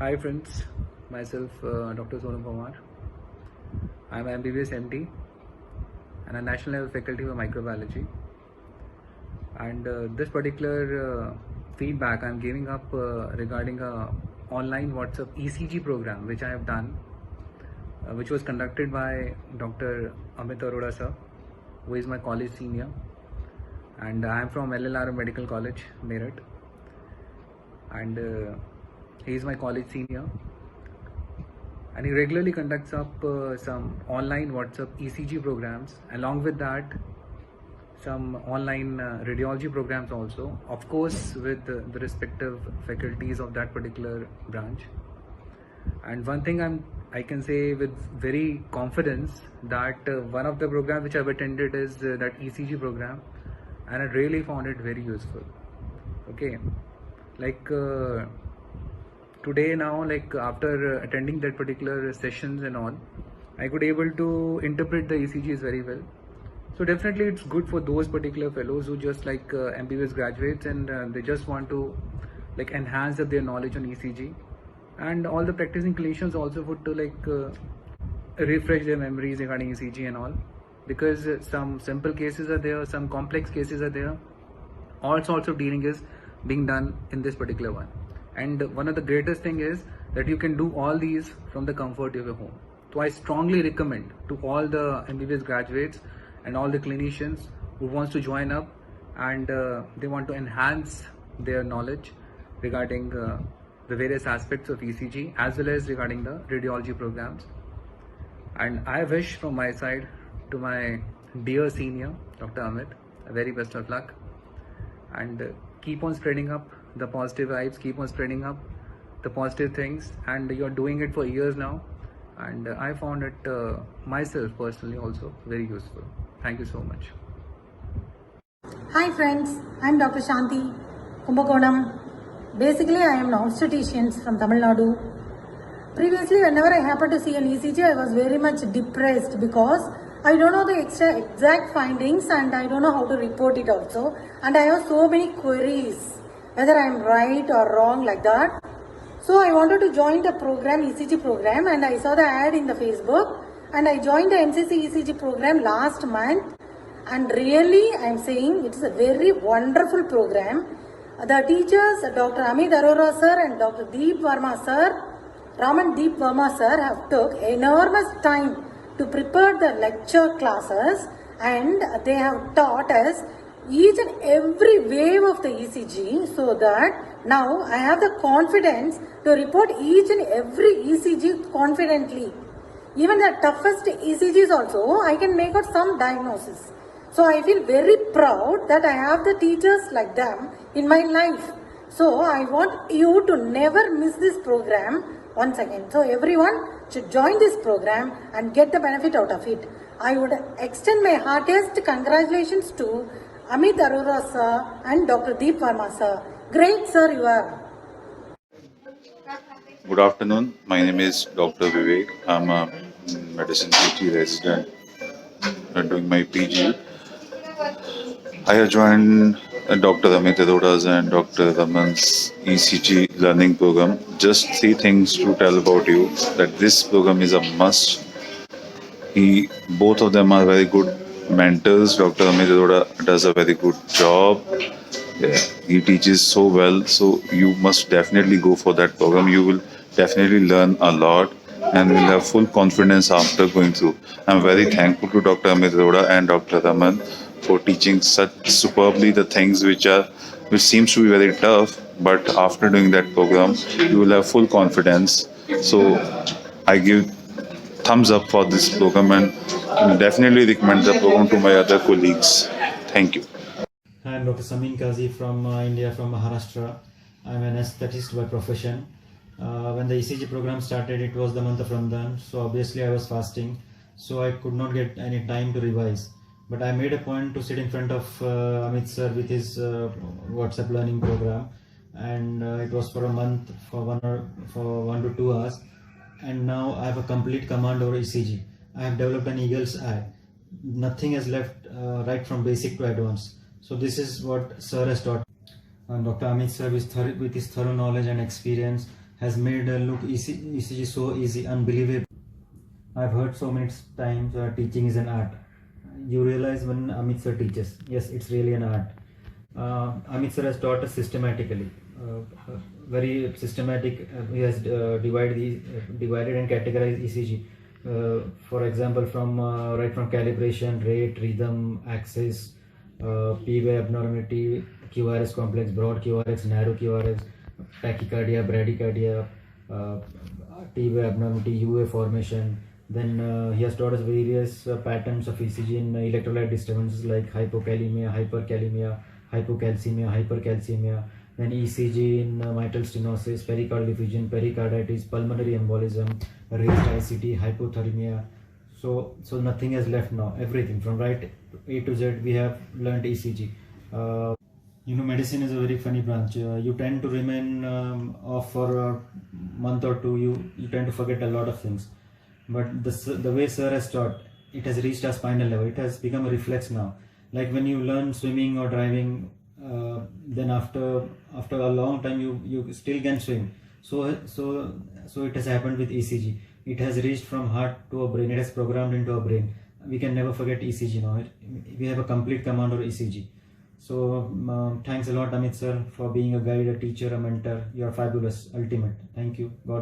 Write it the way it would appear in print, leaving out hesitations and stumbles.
Hi friends, myself Dr. Sonam Kumar. I am MBBS MD and a national level faculty for microbiology. And this particular feedback I am giving up regarding a online WhatsApp ECG program which I have done, which was conducted by Dr. Amit Arora sir, who is my college senior, and I am from LLR Medical College, Meerut, and he is my college senior. And he regularly conducts up some online WhatsApp ECG programs. Along with that, some online radiology programs also, of course with the respective faculties of that particular branch. And one thing I can say with very confidence that one of the programs which I've attended is that ECG program, and I really found it very useful. Okay, like today now, like after attending that particular sessions and all, I could able to interpret the ECGs very well. So definitely it's good for those particular fellows who just like MBBS graduates and they just want to like enhance their knowledge on ECG, and all the practicing clinicians also would to like refresh their memories regarding ECG and all, because some simple cases are there, some complex cases are there. All sorts of dealing is being done in this particular one, and one of the greatest thing is that you can do all these from the comfort of your home. So I strongly recommend to all the MBBS graduates and all the clinicians who wants to join up and they want to enhance their knowledge regarding the various aspects of ECG as well as regarding the radiology programs. And I wish from my side to my dear senior Dr. Amit a very best of luck, and keep on spreading up the positive vibes, keep on spreading up the positive things, and you're doing it for years now, and I found it myself personally also very useful. Thank you so much. Hi friends, I'm Dr. Shanti, Kumbakonam. Basically, I am an obstetrician from Tamil Nadu. Previously, whenever I happened to see an ECG, I was very much depressed because I don't know the exact findings and I don't know how to report it also. And I have so many queries, whether I am right or wrong like that. So I wanted to join the program, ECG program, and I saw the ad in the Facebook and I joined the NCC ECG program last month. And really, I am saying it is a very wonderful program. The teachers, Dr. Amit Arora sir and Dr. Deep Verma sir, Raman Deep Verma sir have took enormous time to prepare the lecture classes, and they have taught us each and every wave of the ECG, so that now I have the confidence to report each and every ECG confidently. Even the toughest ECGs also, I can make out some diagnosis. So I feel very proud that I have the teachers like them in my life. So I want you to never miss this program once again. So everyone should join this program and get the benefit out of it. I would extend my heartiest congratulations to Amit Arora sir and Dr. Deep Verma sir. Great sir you are. Good afternoon. My name is Dr. Vivek. I'm a medicine PG resident doing my PG. I have joined Dr. Amit Arora's and Dr. Raman's ECG learning program. Just three things to tell about you that this program is a must. Both of them are very good mentors. Dr. Amit Arora does a very good job. Yeah, he teaches so well, so you must definitely go for that program. You will definitely learn a lot and will have full confidence after going through. I'm very thankful to Dr. Amit Arora and Dr. Raman for teaching such superbly the things which seems to be very tough, but after doing that program, you will have full confidence. So I give thumbs up for this program and definitely recommend the program to my other colleagues. Thank you. Hi, I'm Dr. Samin Kazi from India, from Maharashtra. I'm an anesthetist by profession. When the ECG program started, it was the month of Ramadan, so obviously I was fasting, so I could not get any time to revise. But I made a point to sit in front of Amit sir with his WhatsApp learning program, and it was for a month, for 1 to 2 hours, and now I have a complete command over ECG. I have developed an eagle's eye. Nothing is left right from basic to advanced. So this is what sir has taught. And Dr. Amit sir with his thorough knowledge and experience has made ECG so easy, unbelievable. I've heard so many times teaching is an art. You realize when Amit sir teaches, yes, it's really an art. Amit sir has taught us systematically, very systematic. He has divided and categorized ECG. For example, from right from calibration, rate, rhythm, axis, P-wave abnormality, QRS complex, broad QRS, narrow QRS, tachycardia, bradycardia, T-wave abnormality, UA formation. Then he has taught us various patterns of ECG in electrolyte disturbances like hypokalemia, hyperkalemia, hypocalcemia, hypercalcemia. Then ECG in mitral stenosis, pericardial effusion, pericarditis, pulmonary embolism, raised ICT, hypothermia. So nothing has left now. Everything from right A to Z we have learned ECG. Medicine is a very funny branch. You tend to remain off for a month or two. You tend to forget a lot of things. But the way sir has taught, it has reached our spinal level. It has become a reflex now. Like when you learn swimming or driving, then after a long time you still can swim. So it has happened with ECG. It has reached from heart to a brain. It has programmed into our brain. We can never forget ECG now. We have a complete command over ECG. So thanks a lot, Amit sir, for being a guide, a teacher, a mentor. You are fabulous, ultimate. Thank you. God.